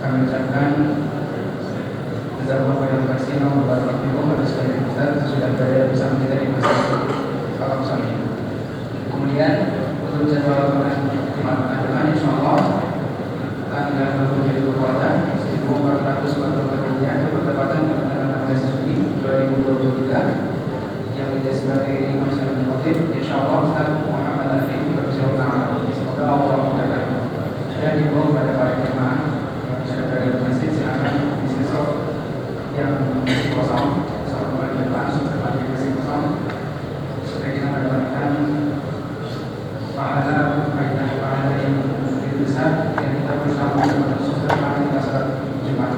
kami ucapkan jazakallahu khairan katsiran wa barakallahu fikum atas kehadiran Ustaz sudah berada bersama kita di masjid Al Sami. Kemudian untuk jadwal depan insyaallah tanggal 27 Zulhijjah 1444 Hijriah bertepatan dengan 16 Juli 2023 yang menjadi sebagai imam syar'i khotib insyaallah Ustaz Muhammad Al-Fiqh bersilakan. Semoga Allah memudahkan dan dibawa pada para jemaah yang sudah berada di masjid silakan isi sof yang kosong sampai depan setelah diisi kosong supaya kita mendapatkan pahala yang lebih besar yang kita bersama pada kita saat Jumat.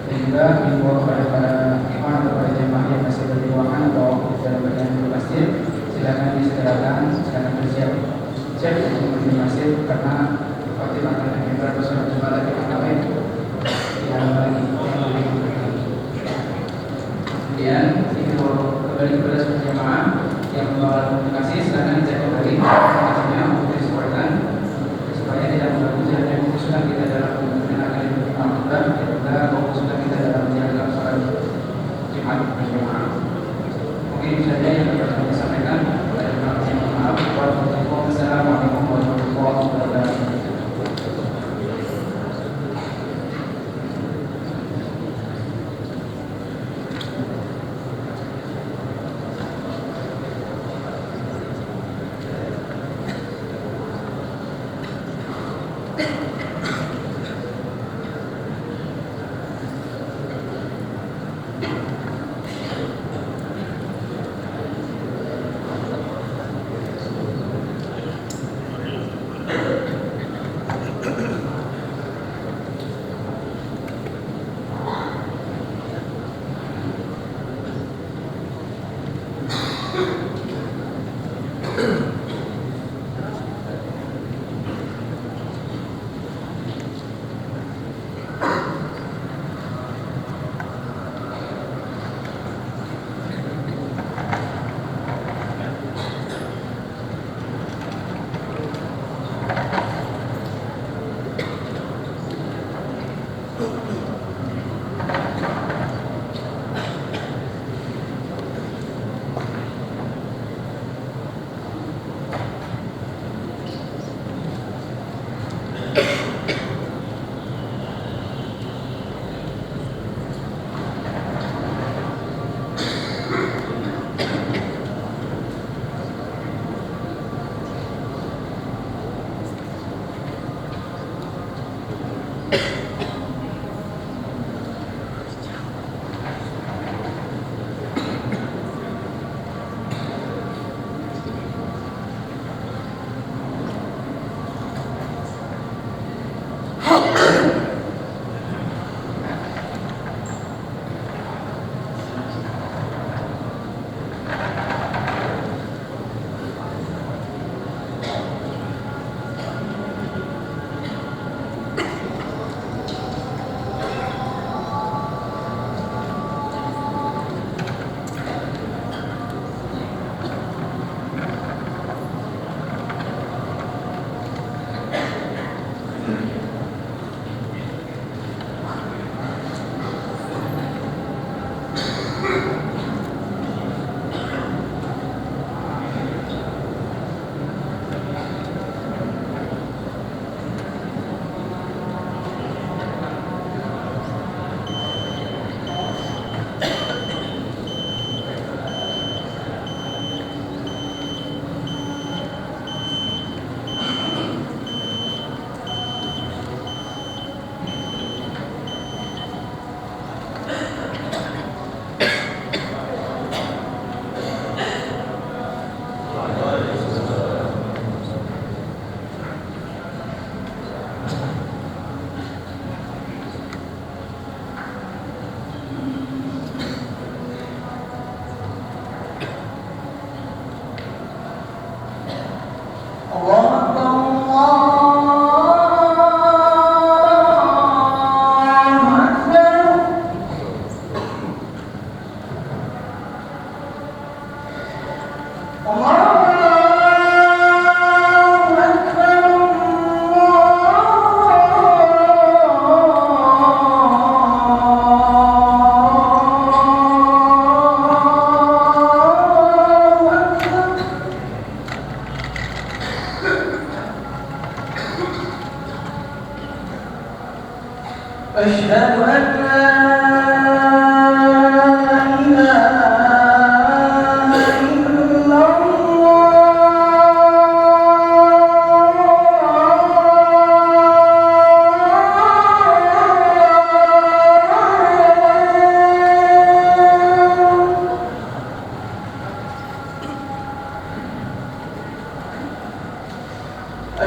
Dan juga dibawa pada para imam atau para jemaah yang masih berjualan atau dalam bagian di masjid silakan disegerakan, silakan bersiap untuk di masjid karena khotib akan kita bersama Jumat lagi yang lagi. Kemudian itu kembali kepada semua jemaah yang membawa komunikasi silakan dicek kembali komunikasinya untuk disesuaikan supaya tidak mengganggu jalannya kehususan kita dalam menjalankan ibadah dan juga kehususan kita dalam menjalankan sholat Jumat berjamaah. Mungkin itu saja yang dapat kami sampaikan. Terima kasih. Maaf. Wassalamualaikum warahmatullahi wabarakatuh. أشهد أن لا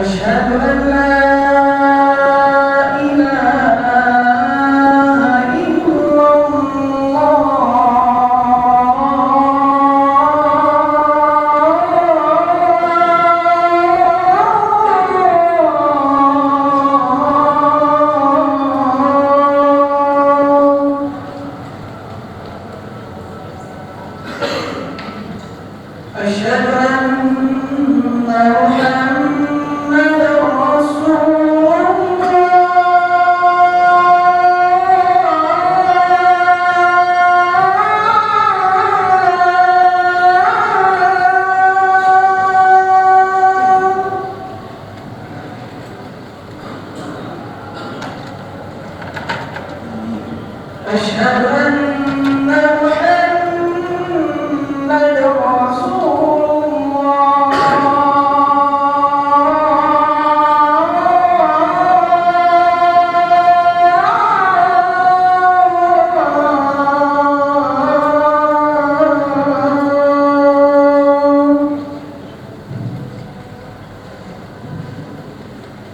أشهد أن لا إله إلا الله أشهد أن أشهد أن محمد رسول الله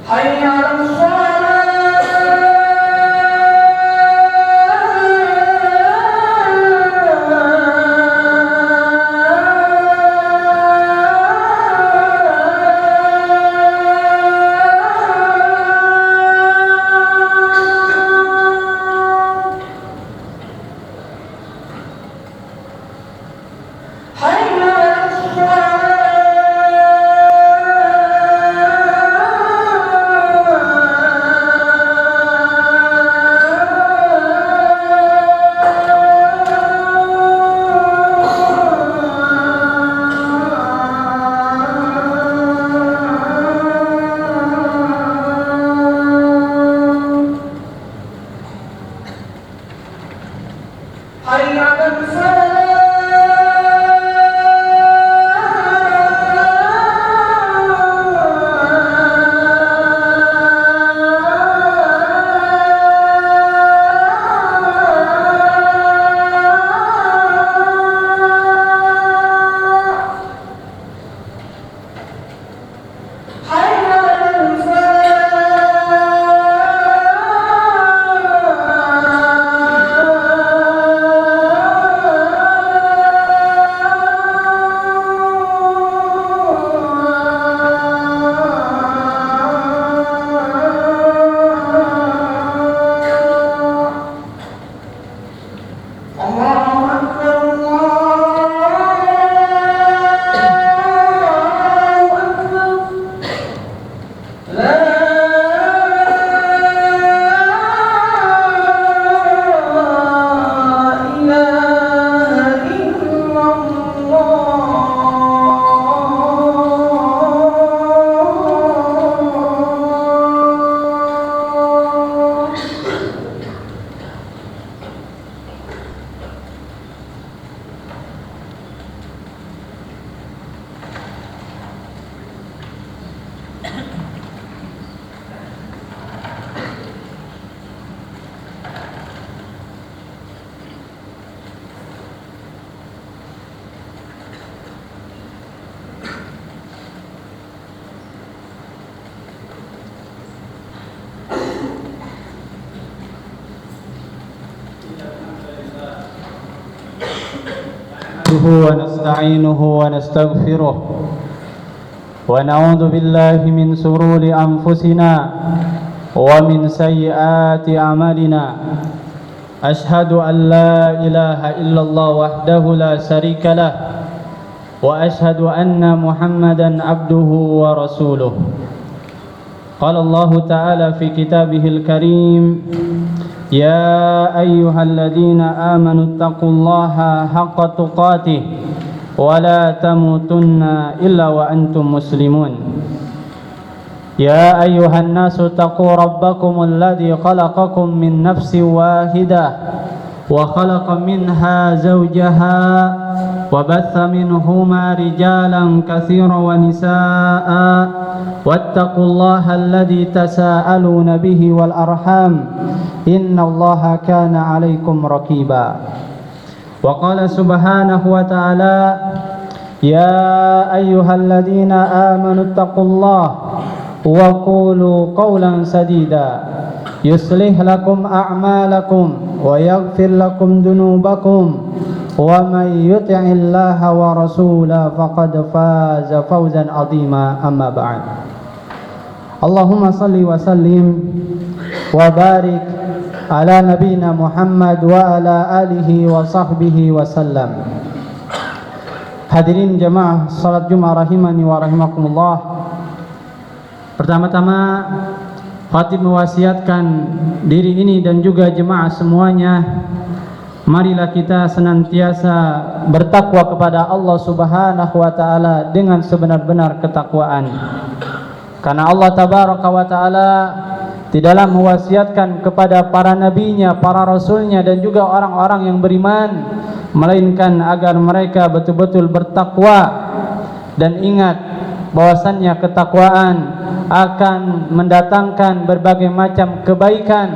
حي على حي على الفلاح ونستعينه ونستغفره ونعوذ بالله من شرور أنفسنا ومن سيئات أعمالنا أشهد أن لا إله إلا الله وحده لا شريك له وأشهد أن محمدا عبده ورسوله قال الله تعالى في كتابه الكريم يا أيها الذين آمنوا اتقوا الله حق تقاته ولا تموتن إلا وأنتم مسلمون يا أيها الناس اتقوا ربكم الذي خلقكم من نفس واحدة وخلق منها زوجها وبث منهما رجالا كثيرا ونساء واتقوا الله الذي تساءلون به والأرحام إن الله كان عليكم رقيبا وقال سبحانه وتعالى يا أيها الذين آمنوا اتقوا الله وقولوا قولا سديدا يصلح لكم أعمالكم ويغفر لكم ذنوبكم ومن يطع الله ورسوله فقد فاز فوزا عظيما أما بعد اللهم صل وسلم وبارك على نبينا Muhammad wa ala alihi wa sahbihi wasallam. Hadirin jamaah salat Jumat rahimani wa rahimakumullah. Pertama-tama khatib mewasiatkan diri ini dan juga jemaah semuanya, marilah kita senantiasa bertakwa kepada Allah Subhanahu wa taala dengan sebenar-benar ketakwaan. Karena Allah tabaraka wa taala tidaklah mewasiatkan kepada para nabinya, para rasulnya dan juga orang-orang yang beriman, melainkan agar mereka betul-betul bertakwa. Dan ingat bahwasannya ketakwaan akan mendatangkan berbagai macam kebaikan,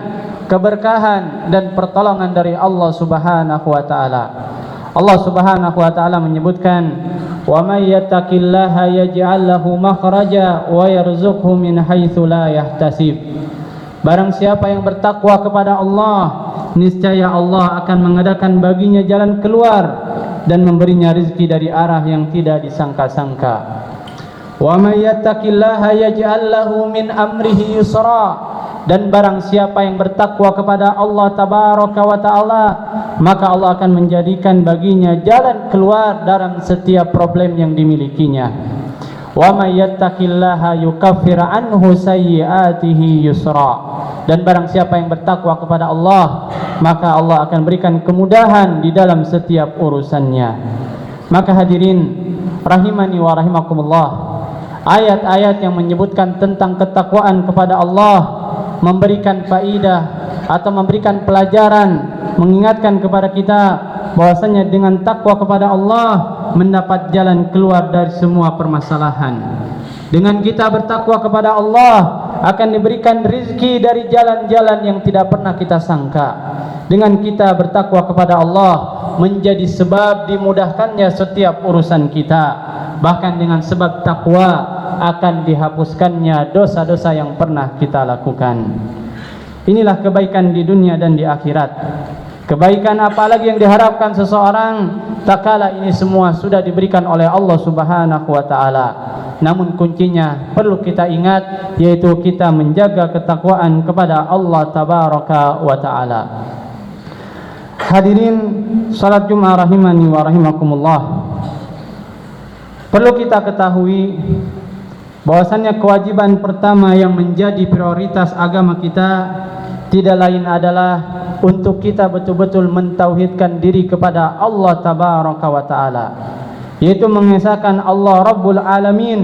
keberkahan dan pertolongan dari Allah Subhanahu wa taala. Allah Subhanahu wa taala menyebutkan, "Wa may yattaqillaha yaj'al lahu makhraja wa yarzuqhu min haitsu la yahtasib." Barang siapa yang bertakwa kepada Allah, niscaya Allah akan mengadakan baginya jalan keluar dan memberinya rezeki dari arah yang tidak disangka-sangka. Wa may yattaqillaha yaj'al lahu min amrihi yusra. Dan barang siapa yang bertakwa kepada Allah tabaraka wa taala, maka Allah akan menjadikan baginya jalan keluar dalam setiap problem yang dimilikinya. Wa may yattaqillaha yukaffir anhu sayyi'atihi yusra. Dan barang siapa yang bertakwa kepada Allah, maka Allah akan berikan kemudahan di dalam setiap urusannya. Maka hadirin rahimani wa rahimakumullah, ayat-ayat yang menyebutkan tentang ketakwaan kepada Allah memberikan faidah atau memberikan pelajaran, mengingatkan kepada kita bahwasanya dengan takwa kepada Allah mendapat jalan keluar dari semua permasalahan. Dengan kita bertakwa kepada Allah akan diberikan rizki dari jalan-jalan yang tidak pernah kita sangka. Dengan kita bertakwa kepada Allah menjadi sebab dimudahkannya setiap urusan kita. Bahkan dengan sebab takwa akan dihapuskannya dosa-dosa yang pernah kita lakukan. Inilah kebaikan di dunia dan di akhirat. Kebaikan apalagi yang diharapkan seseorang tak kala ini semua sudah diberikan oleh Allah Subhanahu wa taala. Namun kuncinya perlu kita ingat, yaitu kita menjaga ketakwaan kepada Allah tabaraka wa taala. Hadirin salat Jumat rahimani wa rahimakumullah. Perlu kita ketahui bahwasannya kewajiban pertama yang menjadi prioritas agama kita tidak lain adalah untuk kita betul-betul mentauhidkan diri kepada Allah tabaraka wa taala, yaitu mengesahkan Allah Rabbul Alamin.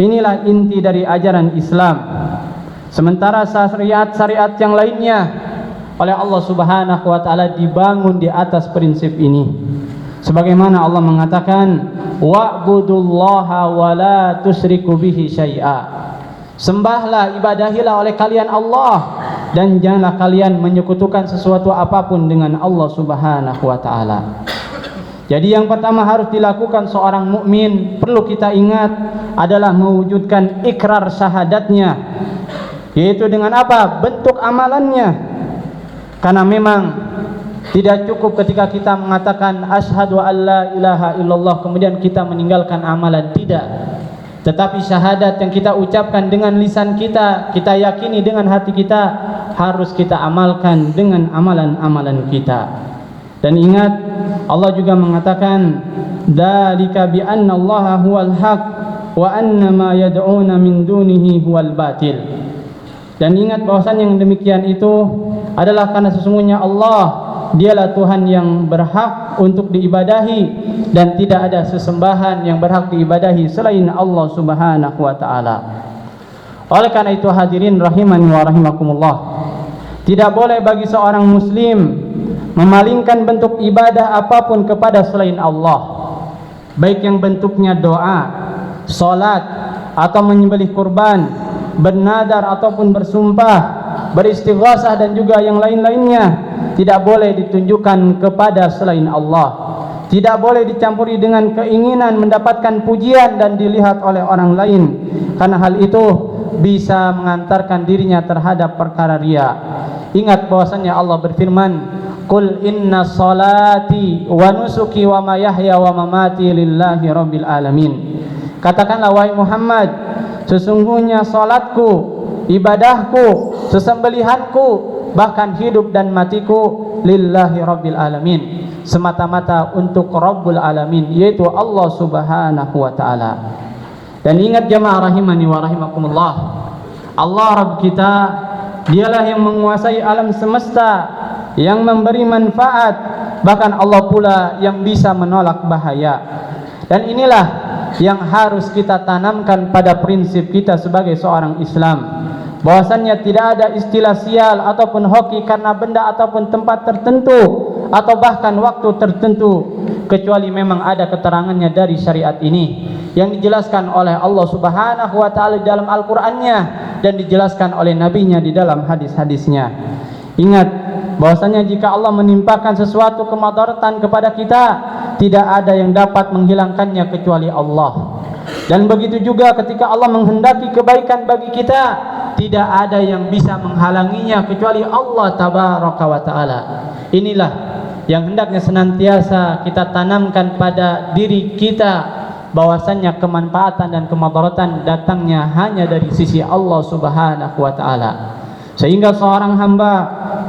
Inilah inti dari ajaran Islam. Sementara syariat-syariat yang lainnya oleh Allah Subhanahu wa taala dibangun di atas prinsip ini. Sebagaimana Allah mengatakan, wa'budullaha wa la tusyriku bihi syai'a. Sembahlah, ibadahilah oleh kalian Allah dan janganlah kalian menyekutukan sesuatu apapun dengan Allah Subhanahu wa taala. Jadi yang pertama harus dilakukan seorang mukmin, perlu kita ingat, adalah mewujudkan ikrar syahadatnya, yaitu dengan apa? Bentuk amalannya. Karena memang tidak cukup ketika kita mengatakan asyhadu alla ilaha illallah kemudian kita meninggalkan amalan, tidak. Tetapi syahadat yang kita ucapkan dengan lisan kita, kita yakini dengan hati kita, harus kita amalkan dengan amalan-amalan kita. Dan ingat, Allah juga mengatakan, dzalika bi anna Allaha huwal haq wa anna ma yad'una min dunihi huwal batil. Dan ingat bahwasan yang demikian itu adalah karena sesungguhnya Allah dialah Tuhan yang berhak untuk diibadahi dan tidak ada sesembahan yang berhak diibadahi selain Allah Subhanahu wa taala. Oleh karena itu hadirin rahimani wa rahimakumullah, tidak boleh bagi seorang muslim memalingkan bentuk ibadah apapun kepada selain Allah, baik yang bentuknya doa, salat, atau menyembelih kurban, bernadar ataupun bersumpah, beristighatsah dan juga yang lain-lainnya. Tidak boleh ditunjukkan kepada selain Allah. Tidak boleh dicampuri dengan keinginan mendapatkan pujian dan dilihat oleh orang lain, karena hal itu bisa mengantarkan dirinya terhadap perkara riya. Ingat bahwasannya Allah berfirman, "Qul inna salati wa nusuki wa mahyaya wa mamati lillahi rabbil alamin." Katakanlah wahai Muhammad, sesungguhnya salatku, ibadahku, sesembelihanku, bahkan hidup dan matiku lillahi rabbil alamin, semata-mata untuk Rabbul Alamin, yaitu Allah Subhanahu wa ta'ala. Dan ingat jamaah rahimani wa rahimakumullah, Allah Rabb kita, dialah yang menguasai alam semesta, yang memberi manfaat, bahkan Allah pula yang bisa menolak bahaya. Dan inilah yang harus kita tanamkan pada prinsip kita sebagai seorang Islam, bahwasannya tidak ada istilah sial ataupun hoki karena benda ataupun tempat tertentu atau bahkan waktu tertentu, kecuali memang ada keterangannya dari syariat ini yang dijelaskan oleh Allah Subhanahu wa ta'ala di dalam Al-Qur'annya dan dijelaskan oleh nabinya di dalam hadis-hadisnya. Ingat bahwasanya jika Allah menimpakan sesuatu kemadaratan kepada kita, tidak ada yang dapat menghilangkannya kecuali Allah. Dan begitu juga ketika Allah menghendaki kebaikan bagi kita, tidak ada yang bisa menghalanginya kecuali Allah tabaraka wa ta'ala. Inilah yang hendaknya senantiasa kita tanamkan pada diri kita, bahwasannya kemanfaatan dan kemadaratan datangnya hanya dari sisi Allah Subhanahu wa ta'ala. Sehingga seorang hamba,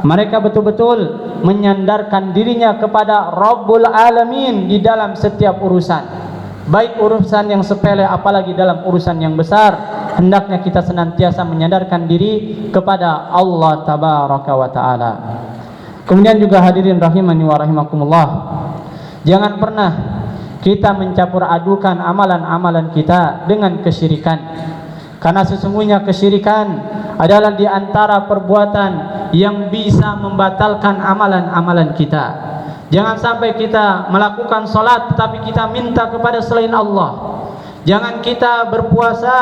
mereka betul-betul menyandarkan dirinya kepada Rabbul Alamin di dalam setiap urusan, baik urusan yang sepele apalagi dalam urusan yang besar. Hendaknya kita senantiasa menyandarkan diri kepada Allah tabaraka wa ta'ala. Kemudian juga hadirin rahimani wa rahimakumullah, jangan pernah kita mencampur adukan amalan-amalan kita dengan kesyirikan, karena sesungguhnya kesyirikan adalah di antara perbuatan yang bisa membatalkan amalan-amalan kita. Jangan sampai kita melakukan salat tetapi kita minta kepada selain Allah. Jangan kita berpuasa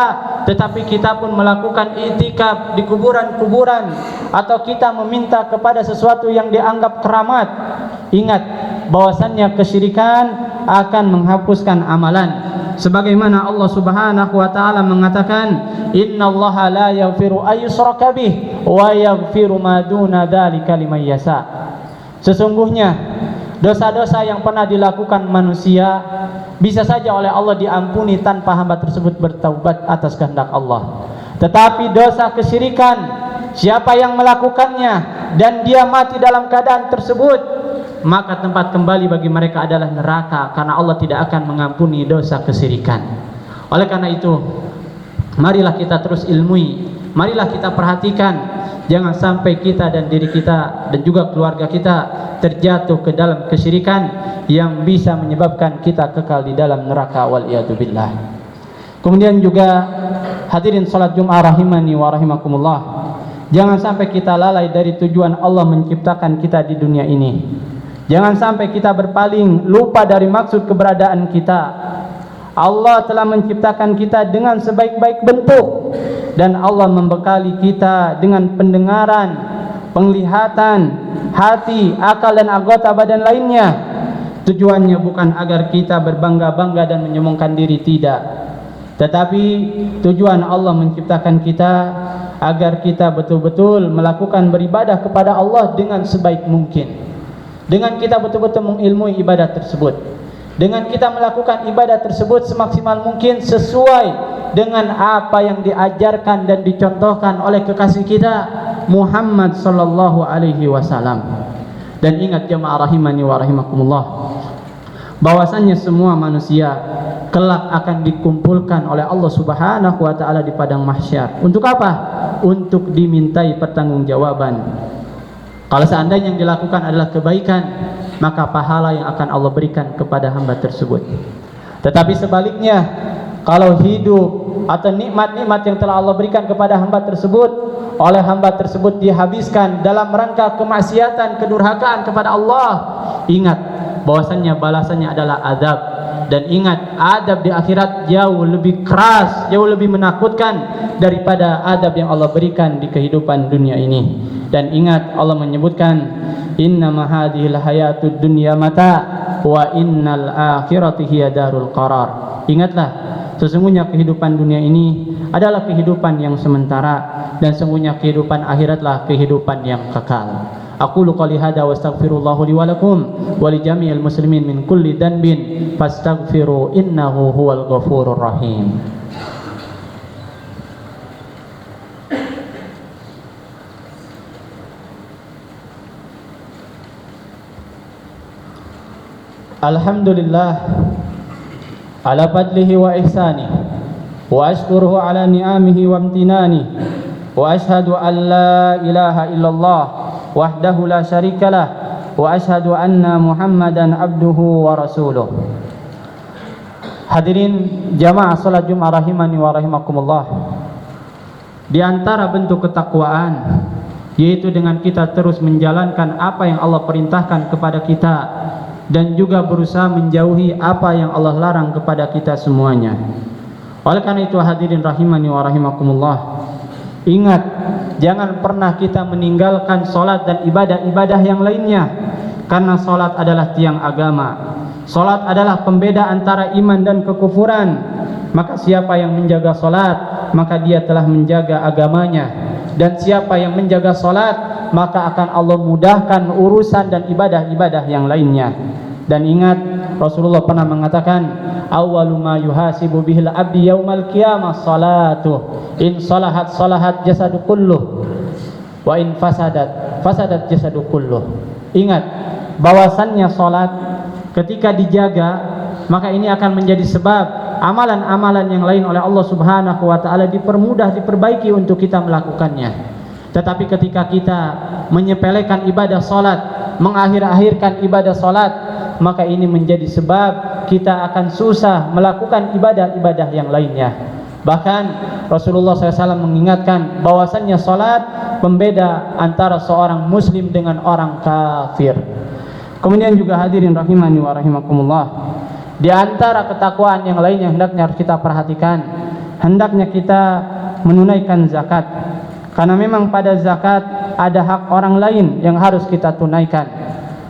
tetapi kita pun melakukan i'tikaf di kuburan-kuburan, atau kita meminta kepada sesuatu yang dianggap keramat. Ingat bahwasannya kesyirikan akan menghapuskan amalan. Sebagaimana Allah Subhanahu wa ta'ala mengatakan, "Innallaha la yaghfiru ayyushraka bih wa yaghfiru ma duna dzalika liman yasha." Sesungguhnya dosa-dosa yang pernah dilakukan manusia bisa saja oleh Allah diampuni tanpa hamba tersebut bertaubat atas kehendak Allah. Tetapi dosa kesyirikan, siapa yang melakukannya dan dia mati dalam keadaan tersebut, maka tempat kembali bagi mereka adalah neraka, karena Allah tidak akan mengampuni dosa kesyirikan. Oleh karena itu, marilah kita terus ilmui, marilah kita perhatikan, jangan sampai kita dan diri kita dan juga keluarga kita terjatuh ke dalam kesyirikan yang bisa menyebabkan kita kekal di dalam neraka, wal iyadu billah. Kemudian juga hadirin salat Jumat rahimani wa rahimakumullah, jangan sampai kita lalai dari tujuan Allah menciptakan kita di dunia ini. Jangan sampai kita berpaling, lupa dari maksud keberadaan kita. Allah telah menciptakan kita dengan sebaik-baik bentuk, dan Allah membekali kita dengan pendengaran, penglihatan, hati, akal dan anggota badan lainnya. Tujuannya bukan agar kita berbangga-bangga dan menyombongkan diri, tidak. Tetapi tujuan Allah menciptakan kita agar kita betul-betul melakukan beribadah kepada Allah dengan sebaik mungkin. Dengan kita betul-betul mengilmui ibadah tersebut, dengan kita melakukan ibadah tersebut semaksimal mungkin sesuai dengan apa yang diajarkan dan dicontohkan oleh kekasih kita Muhammad sallallahu alaihi wasallam. Dan ingat jamaah rahimani wa rahimakumullah, bahwasannya semua manusia kelak akan dikumpulkan oleh Allah Subhanahu wa ta'ala di padang mahsyar. Untuk apa? Untuk dimintai pertanggungjawaban. Kalau seandainya yang dilakukan adalah kebaikan, maka pahala yang akan Allah berikan kepada hamba tersebut. Tetapi sebaliknya, kalau hidup atau nikmat-nikmat yang telah Allah berikan kepada hamba tersebut, oleh hamba tersebut dihabiskan dalam rangka kemaksiatan, kedurhakaan kepada Allah, ingat bahwasannya balasannya adalah azab. Dan ingat, adab di akhirat jauh lebih keras, jauh lebih menakutkan daripada adab yang Allah berikan di kehidupan dunia ini. Dan ingat, Allah menyebutkan, innama hadhil hayatud dunya mata wa innal akhirati hiya darul qarar. Ingatlah, sesungguhnya kehidupan dunia ini adalah kehidupan yang sementara, dan sesungguhnya kehidupan akhiratlah kehidupan yang kekal. Aqulu qouli hadza wa astaghfirullah li wa lakum wa li jami'il muslimin min kulli dhanbin fastaghfiru innahu huwal ghafurur rahim. Alhamdulillah ala fadlihi wa ihsanihi wa ashkuruhu ala ni'amihi wa amtinanihi wa ashhadu an la ilaha illallah wahdahu la syarikalah wa ashhadu anna Muhammadan abduhu wa rasuluh. Hadirin jamaah salat Jumat rahimani wa rahimakumullah. Di antara bentuk ketakwaan yaitu dengan kita terus menjalankan apa yang Allah perintahkan kepada kita dan juga berusaha menjauhi apa yang Allah larang kepada kita semuanya. Oleh karena itu hadirin rahimani wa rahimakumullah, ingat, jangan pernah kita meninggalkan solat dan ibadah-ibadah yang lainnya, karena solat adalah tiang agama. Solat adalah pembeda antara iman dan kekufuran. Maka siapa yang menjaga solat, maka dia telah menjaga agamanya. Dan siapa yang menjaga solat, maka akan Allah mudahkan urusan dan ibadah-ibadah yang lainnya. Dan ingat, Rasulullah pernah mengatakan, awwalu ma yuhasibu bihil abdi yaumal qiyamah salatuh, in salahat salahat jasadu kulluh wa in fasadat fasadat jasadu kulluh. Ingat bahwasannya salat ketika dijaga, maka ini akan menjadi sebab amalan-amalan yang lain oleh Allah Subhanahu wa taala dipermudah, diperbaiki untuk kita melakukannya. Tetapi ketika kita menyepelekan ibadah salat, mengakhir-akhirkan ibadah salat, maka ini menjadi sebab kita akan susah melakukan ibadah-ibadah yang lainnya. Bahkan Rasulullah SAW mengingatkan bahwasannya salat pembeda antara seorang muslim dengan orang kafir. Kemudian juga hadirin rahimani wa rahimakumullah, di antara ketakwaan yang lain yang hendaknya harus kita perhatikan, hendaknya kita menunaikan zakat. Karena memang pada zakat ada hak orang lain yang harus kita tunaikan.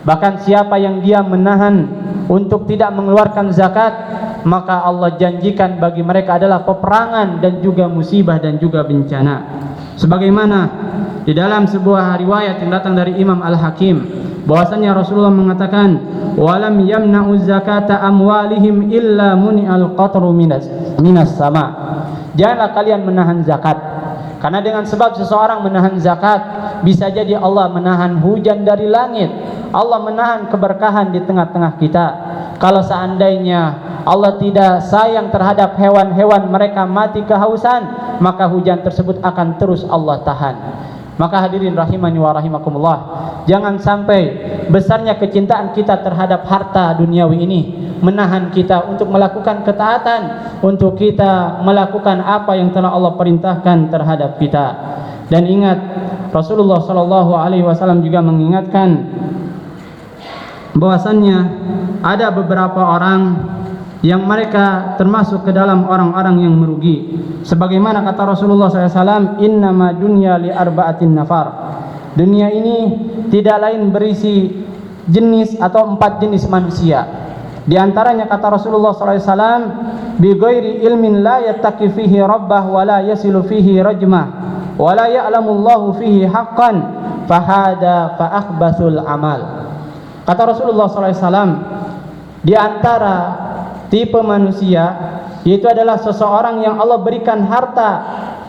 Bahkan siapa yang dia menahan untuk tidak mengeluarkan zakat, maka Allah janjikan bagi mereka adalah peperangan dan juga musibah dan juga bencana. Sebagaimana di dalam sebuah riwayat yang datang dari Imam Al-Hakim, bahwasanya Rasulullah mengatakan, walam yamna'u zakata amwalihim illa muni'al qatru minas sama. Janganlah kalian menahan zakat, karena dengan sebab seseorang menahan zakat, bisa jadi Allah menahan hujan dari langit, Allah menahan keberkahan di tengah-tengah kita. Kalau seandainya Allah tidak sayang terhadap hewan-hewan mereka mati kehausan, maka hujan tersebut akan terus Allah tahan. Maka hadirin rahimani wa rahimakumullah, jangan sampai besarnya kecintaan kita terhadap harta duniawi ini menahan kita untuk melakukan ketaatan, untuk kita melakukan apa yang telah Allah perintahkan terhadap kita. Dan ingat, Rasulullah SAW juga mengingatkan bahwasannya ada beberapa orang yang mereka termasuk ke dalam orang-orang yang merugi. Sebagaimana kata Rasulullah SAW, innama dunya li arba'atin nafar. Dunia ini tidak lain berisi jenis atau 4 jenis manusia. Di antaranya kata Rasulullah SAW, bi ghairi ilmin la yattaqi fihi rabbah wa la yasilu fihi rajmah wa la ya'lamullahu fihi haqqan fahada fa akhbasul amal. Kata Rasulullah SAW, di antara tipe manusia yaitu adalah seseorang yang Allah berikan harta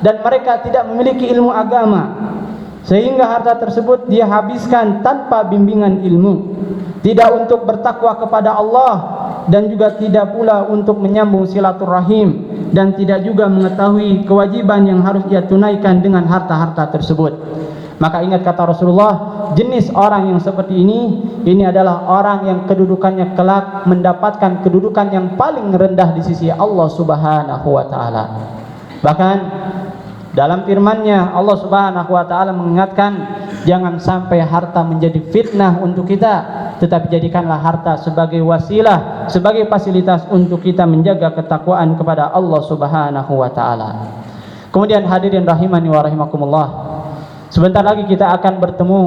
dan mereka tidak memiliki ilmu agama, sehingga harta tersebut dia habiskan tanpa bimbingan ilmu, tidak untuk bertakwa kepada Allah dan juga tidak pula untuk menyambung silaturahim, dan tidak juga mengetahui kewajiban yang harus ia tunaikan dengan harta-harta tersebut. Maka ingat kata Rasulullah, jenis orang yang seperti ini adalah orang yang kedudukannya kelak mendapatkan kedudukan yang paling rendah di sisi Allah Subhanahu wa taala. Bahkan dalam firman-Nya Allah Subhanahu wa taala mengingatkan, jangan sampai harta menjadi fitnah untuk kita, tetapi jadikanlah harta sebagai wasilah, sebagai fasilitas untuk kita menjaga ketakwaan kepada Allah Subhanahu wa taala. Kemudian hadirin rahimani wa rahimakumullah, sebentar lagi kita akan bertemu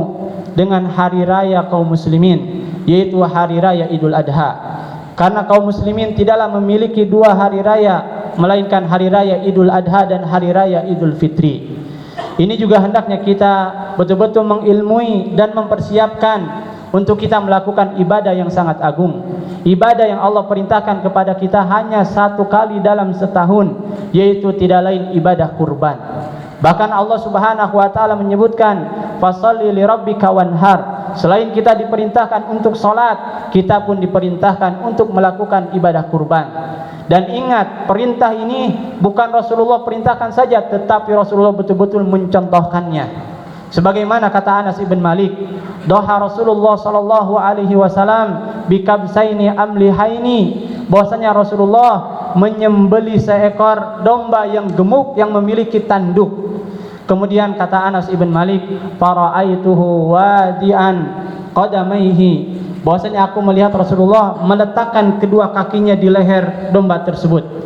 dengan hari raya kaum muslimin, yaitu hari raya Idul Adha. Karena kaum muslimin tidaklah memiliki dua hari raya, melainkan hari raya Idul Adha dan hari raya Idul Fitri. Ini juga hendaknya kita betul-betul mengilmui dan mempersiapkan untuk kita melakukan ibadah yang sangat agung, ibadah yang Allah perintahkan kepada kita hanya satu kali dalam setahun, yaitu tidak lain ibadah kurban. Bahkan Allah Subhanahu wa taala menyebutkan, fasholli lirabbika wanhar. Selain kita diperintahkan untuk salat, kita pun diperintahkan untuk melakukan ibadah kurban. Dan ingat, perintah ini bukan Rasulullah perintahkan saja, tetapi Rasulullah betul-betul mencontohkannya. Sebagaimana kata Anas ibn Malik, doha Rasulullah sallallahu alaihi wasallam bikabsaini amlihaini, bahwasanya Rasulullah menyembelih seekor domba yang gemuk yang memiliki tanduk. Kemudian kata Anas ibn Malik, faraaituhu wadian qadamaihi, bahwasanya aku melihat Rasulullah meletakkan kedua kakinya di leher domba tersebut.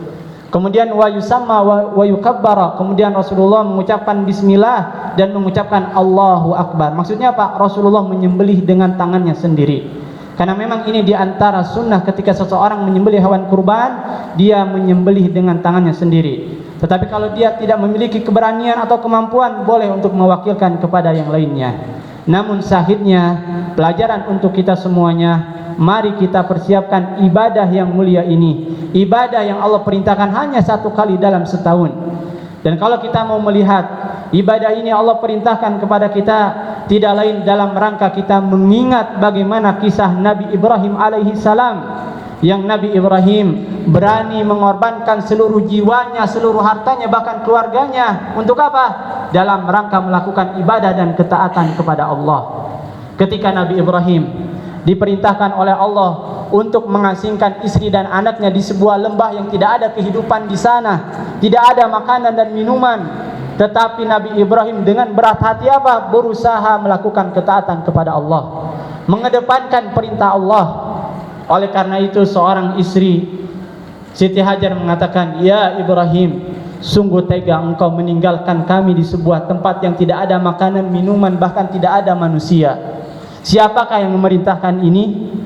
Kemudian wa yusamma wa yukabbara, kemudian Rasulullah mengucapkan bismillah dan mengucapkan Allahu akbar. Maksudnya apa? Rasulullah menyembelih dengan tangannya sendiri. Karena memang ini diantara sunnah ketika seseorang menyembelih hewan kurban, dia menyembelih dengan tangannya sendiri. Tetapi kalau dia tidak memiliki keberanian atau kemampuan, boleh untuk mewakilkan kepada yang lainnya. Namun sahidnya, pelajaran untuk kita semuanya, mari kita persiapkan ibadah yang mulia ini, ibadah yang Allah perintahkan hanya satu kali dalam setahun. Dan kalau kita mau melihat ibadah ini Allah perintahkan kepada kita, tidak lain dalam rangka kita mengingat bagaimana kisah Nabi Ibrahim alaihi salam, yang Nabi Ibrahim berani mengorbankan seluruh jiwanya, seluruh hartanya, bahkan keluarganya. Untuk apa? Dalam rangka melakukan ibadah dan ketaatan kepada Allah. Ketika Nabi Ibrahim diperintahkan oleh Allah untuk mengasingkan istri dan anaknya di sebuah lembah yang tidak ada kehidupan di sana, tidak ada makanan dan minuman, tetapi Nabi Ibrahim dengan berat hati apa? Berusaha melakukan ketaatan kepada Allah, mengedepankan perintah Allah. Oleh karena itu seorang istri, Siti Hajar mengatakan, ya Ibrahim, sungguh tega engkau meninggalkan kami di sebuah tempat yang tidak ada makanan, minuman, bahkan tidak ada manusia. Siapakah yang memerintahkan ini?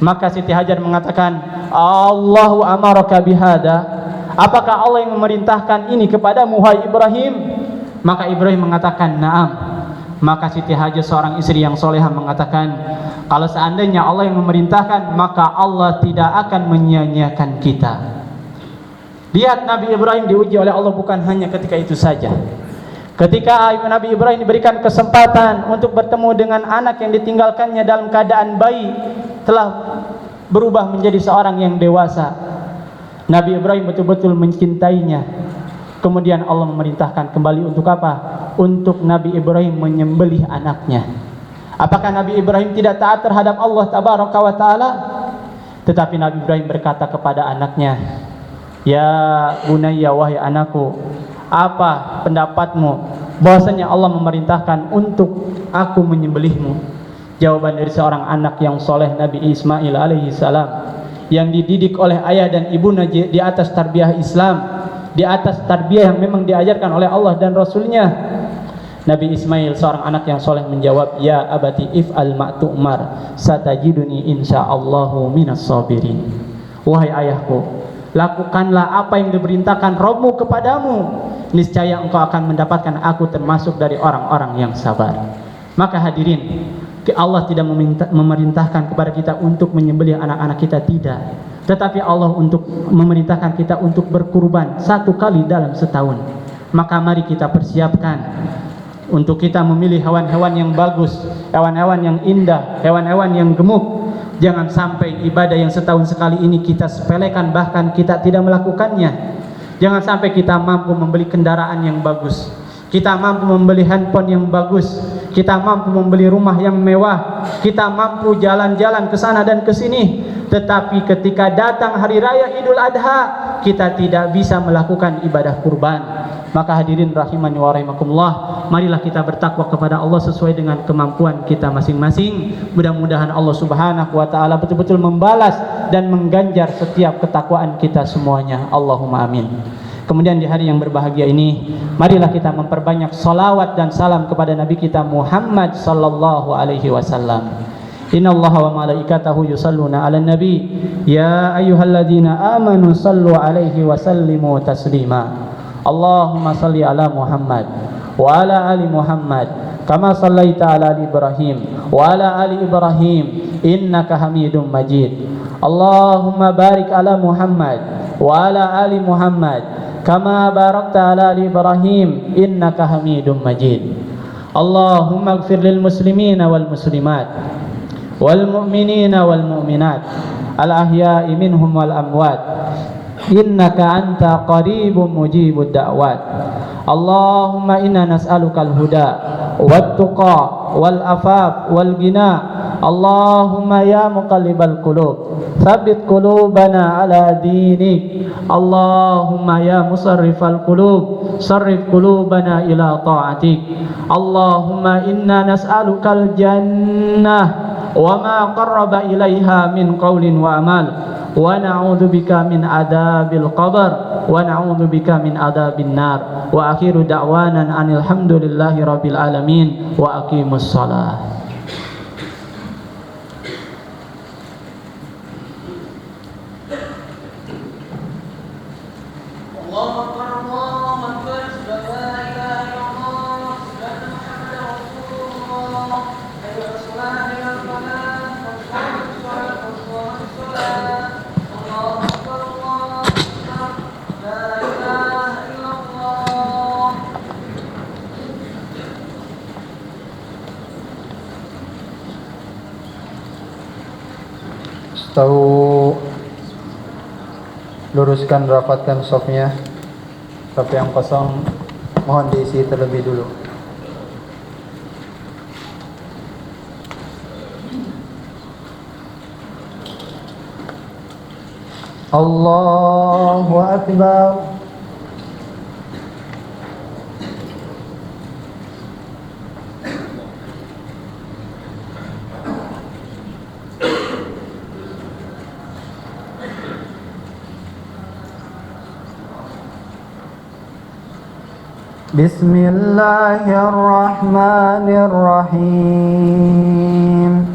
Maka Siti Hajar mengatakan, Allahu amaraka bihada, apakah Allah yang memerintahkan ini kepadamu wahai Ibrahim? Maka Ibrahim mengatakan, na'am. Maka Siti Hajar seorang istri yang solehah mengatakan, kalau seandainya Allah yang memerintahkan, maka Allah tidak akan menyia-nyiakan kita. Lihat, Nabi Ibrahim diuji oleh Allah bukan hanya ketika itu saja. Ketika Nabi Ibrahim diberikan kesempatan untuk bertemu dengan anak yang ditinggalkannya dalam keadaan bayi telah berubah menjadi seorang yang dewasa, Nabi Ibrahim betul-betul mencintainya. Kemudian Allah memerintahkan kembali untuk apa? Untuk Nabi Ibrahim menyembelih anaknya. Apakah Nabi Ibrahim tidak taat terhadap Allah tabaraka wa taala? Tetapi Nabi Ibrahim berkata kepada anaknya, ya bunayya, wahai anakku, apa pendapatmu bahwasanya Allah memerintahkan untuk aku menyembelihmu? Jawaban dari seorang anak yang soleh, Nabi Ismail alaihi salam, yang dididik oleh ayah dan ibunya di atas tarbiyah Islam, di atas tarbiyah yang memang diajarkan oleh Allah dan Rasulnya. Nabi Ismail seorang anak yang soleh menjawab, ya abati if'al ma'tu'mar satajiduni insyaallahu minas sabirin. Wahai ayahku, lakukanlah apa yang diperintahkan Rabbmu kepadamu, niscaya engkau akan mendapatkan aku termasuk dari orang-orang yang sabar. Maka hadirin, Allah tidak memerintahkan kepada kita untuk menyembelih anak-anak kita, tidak. Tetapi Allah untuk memerintahkan kita untuk berkurban satu kali dalam setahun. Maka mari kita persiapkan untuk kita memilih hewan-hewan yang bagus, hewan-hewan yang indah, hewan-hewan yang gemuk. Jangan sampai ibadah yang setahun sekali ini kita sepelekan, bahkan kita tidak melakukannya. Jangan sampai kita mampu membeli kendaraan yang bagus, kita mampu membeli handphone yang bagus, kita mampu membeli rumah yang mewah, kita mampu jalan-jalan ke sana dan ke sini. Tetapi ketika datang hari raya Idul Adha, kita tidak bisa melakukan ibadah kurban. Maka hadirin rahimani wa rahimakumullah, marilah kita bertakwa kepada Allah sesuai dengan kemampuan kita masing-masing. Mudah-mudahan Allah Subhanahu wa taala betul-betul membalas dan mengganjar setiap ketakwaan kita semuanya. Allahumma amin. Kemudian di hari yang berbahagia ini, marilah kita memperbanyak salawat dan salam kepada Nabi kita Muhammad sallallahu alaihi wasallam. Innallaha wa malaikatahu yusalluna 'alan nabi ya ayyuhalladzina amanu sallu 'alaihi wa sallimu taslima. Allahumma salli ala Muhammad wa ala ali Muhammad kama sallaita ala ali Ibrahim wa ala ali Ibrahim innaka Hamidum Majid. Allahumma barik ala Muhammad wa ala ali Muhammad kama barakta ala ali Ibrahim innaka Hamidum Majid. Allahumma ighfir lil muslimina wal muslimat wal mu'minina wal mu'minat al ahya'i minhum wal amwat innaka anta qaribun mujibud da'wat. Allahumma inna nas'aluka al-huda wat tuqa wal afaf wal ghina. Allahumma ya muqallibal qulub tsabbit qulubana ala dinik. Allahumma ya musarrifal qulub sarrif qulubana ila ta'atik. Allahumma inna nas'alukal jannah wa ma qarraba ilaiha min qawlin wa amal wa na'udzubika min adzabil qabr wa na'udzubika min adzabin nar. Wa akhiru da'wanan anil hamdulillahi rabbil alamin wa aqimus shalah. Tahu luruskan, rapatkan sofnya. Tapi yang kosong mohon diisi terlebih dulu. Allahu Akbar. Bismillahirrahmanirrahim.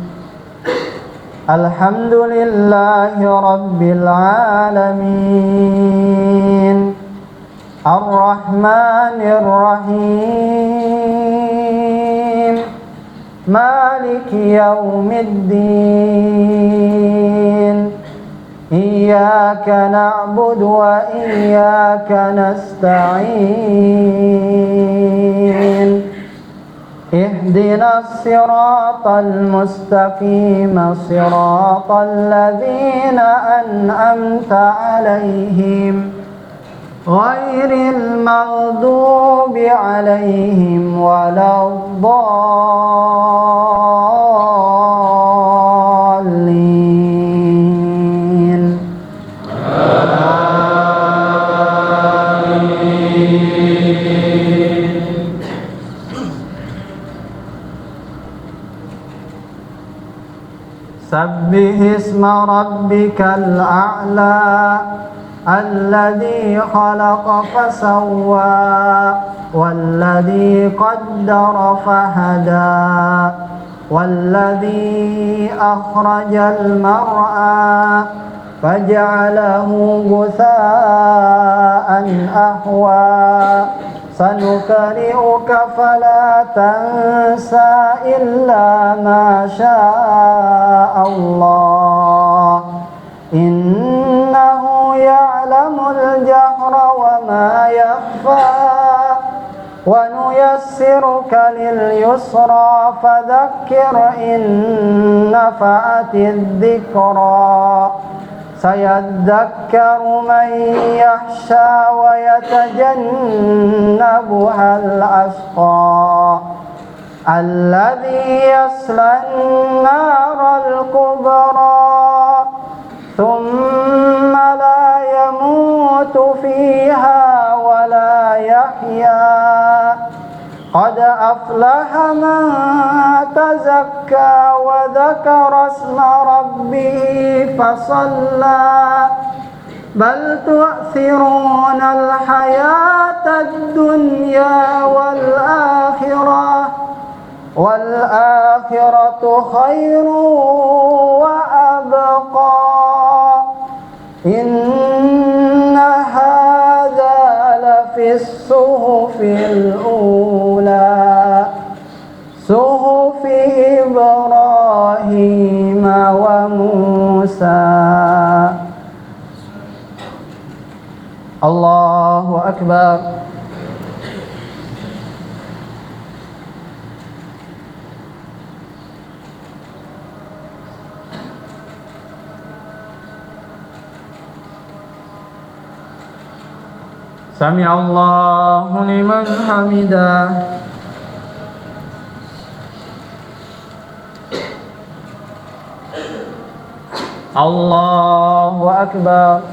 Alhamdulillahi rabbil alamin. Ar-Rahmanir-Rahim. Maliki yaumiddin. Iyyaka na'budu wa iyyaka nasta'in. Ihdinas siratal mustaqim, siratal ladzina an'amta 'alaihim ghairil maghdubi 'alaihim waladdallin. Sabbih isma rabbikal a'la alladhi khalaqa fasawwa walladhi qaddara fahada walladhi akhrajal mar'a faj'alahu ghutha'an ahwa. Sanukari'uka fala tansa illa ma sya'allah. Innahu ya'lamul jahra wa ma yakhfa. Wa nuyassiruka lil yusra fadhakkir in nafa'atidh dhikra. سيذكر من يخشى ويتجنبها الأشقى الذي يصلى النار الكبرى ثم لا يموت فيها ولا يحيا قد أفلح من تزكى وذكر اسم ربه فصلى بل تؤثرون الحياة الدنيا والآخرة خير وأبقى إن هذا لفي الصحف الأولى صحف إبراهيم وموسى. الله أكبر. Sami Allahu liman hamidah. Allahu akbar.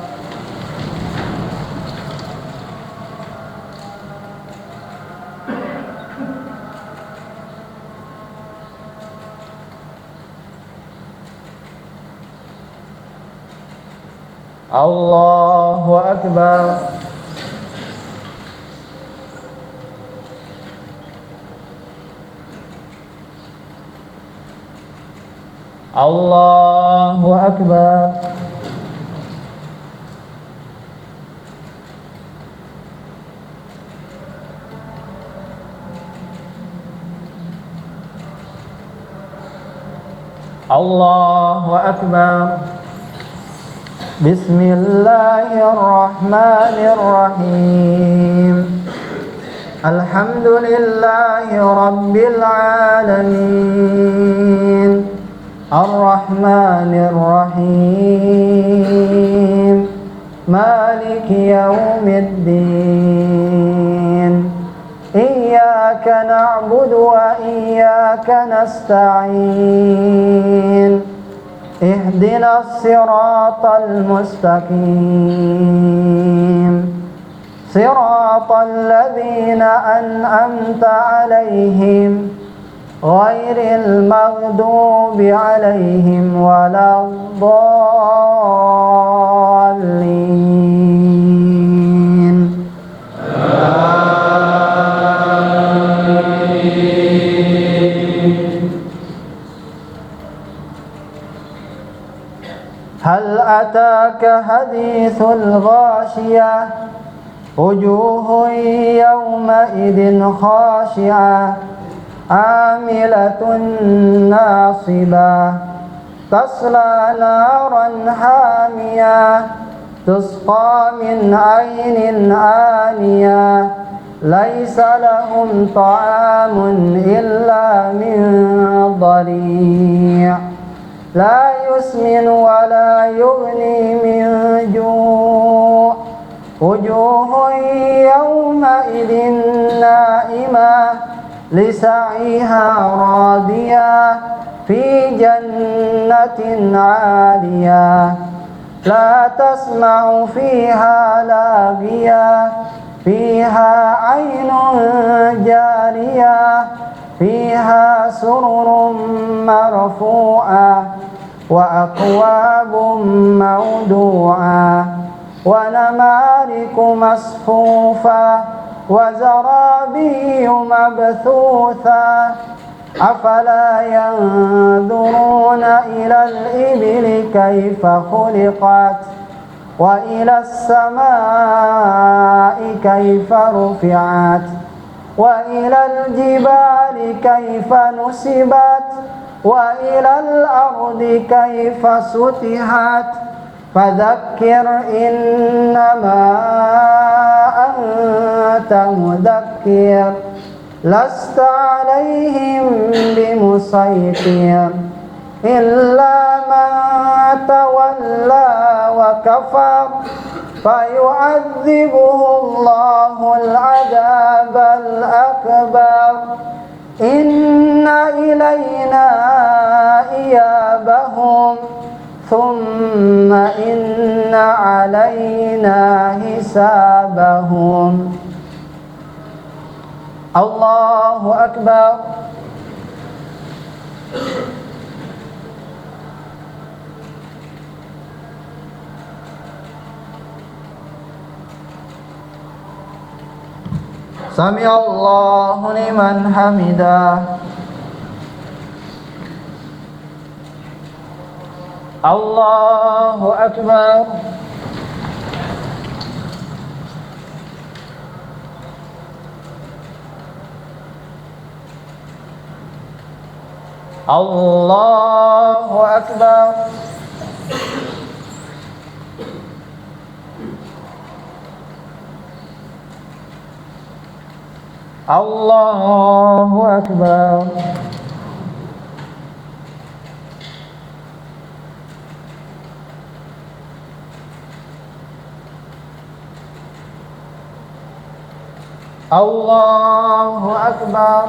Allahu akbar. Allahu akbar. Allahu akbar. Bismillahirrahmanirrahim. Alhamdulillahi rabbil alamin. Ar-Rahmanir-Rahim Maliki yawmiddin Iyyaka na'budu wa iyyaka nasta'in Ihdinas siratal mustaqim Siratal ladzina an'amta 'alaihim ghairil maghdubi 'alaihim waladdallin. Hal ataka hadithul ghashiyah wujuhun yawma idin khashi'ah Amilatun nasibah tasla naran hamiyah tusqa min aynin aniyah laisa lahum ta'amun illa min dhari' la yusmin wa la yughni min ju' wujuhun yawma idin na'imah لسعيها راضية في جنة عالية لا تسمع فيها لاغية فيها عين جارية فيها سرر مرفوعة وأكواب موضوعة ونمارق مصفوفة وزرابي مبثوثة أفلا ينظرون إلى الإبل كيف خلقت وإلى السماء كيف رفعت وإلى الجبال كيف نصبت وإلى الأرض كيف سطحت فذكر إنما أنت مذكر لست عليهم بمسيطر إلا من تولى وكفر فيعذبه الله العذاب الأكبر إن إلينا إيابهم ثم إن علينا حسابهم. الله أكبر. سمع الله لمن حمده. الله أكبر. الله أكبر. الله أكبر. الله أكبر.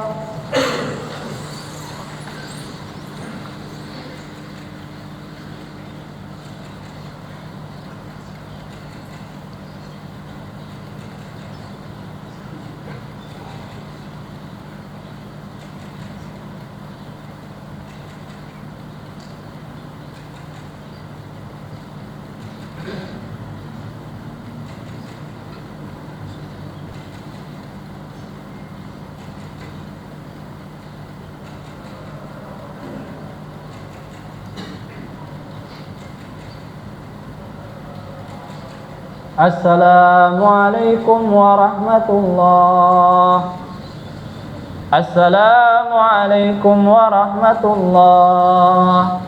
Assalamualaikum warahmatullah. Assalamualaikum warahmatullah.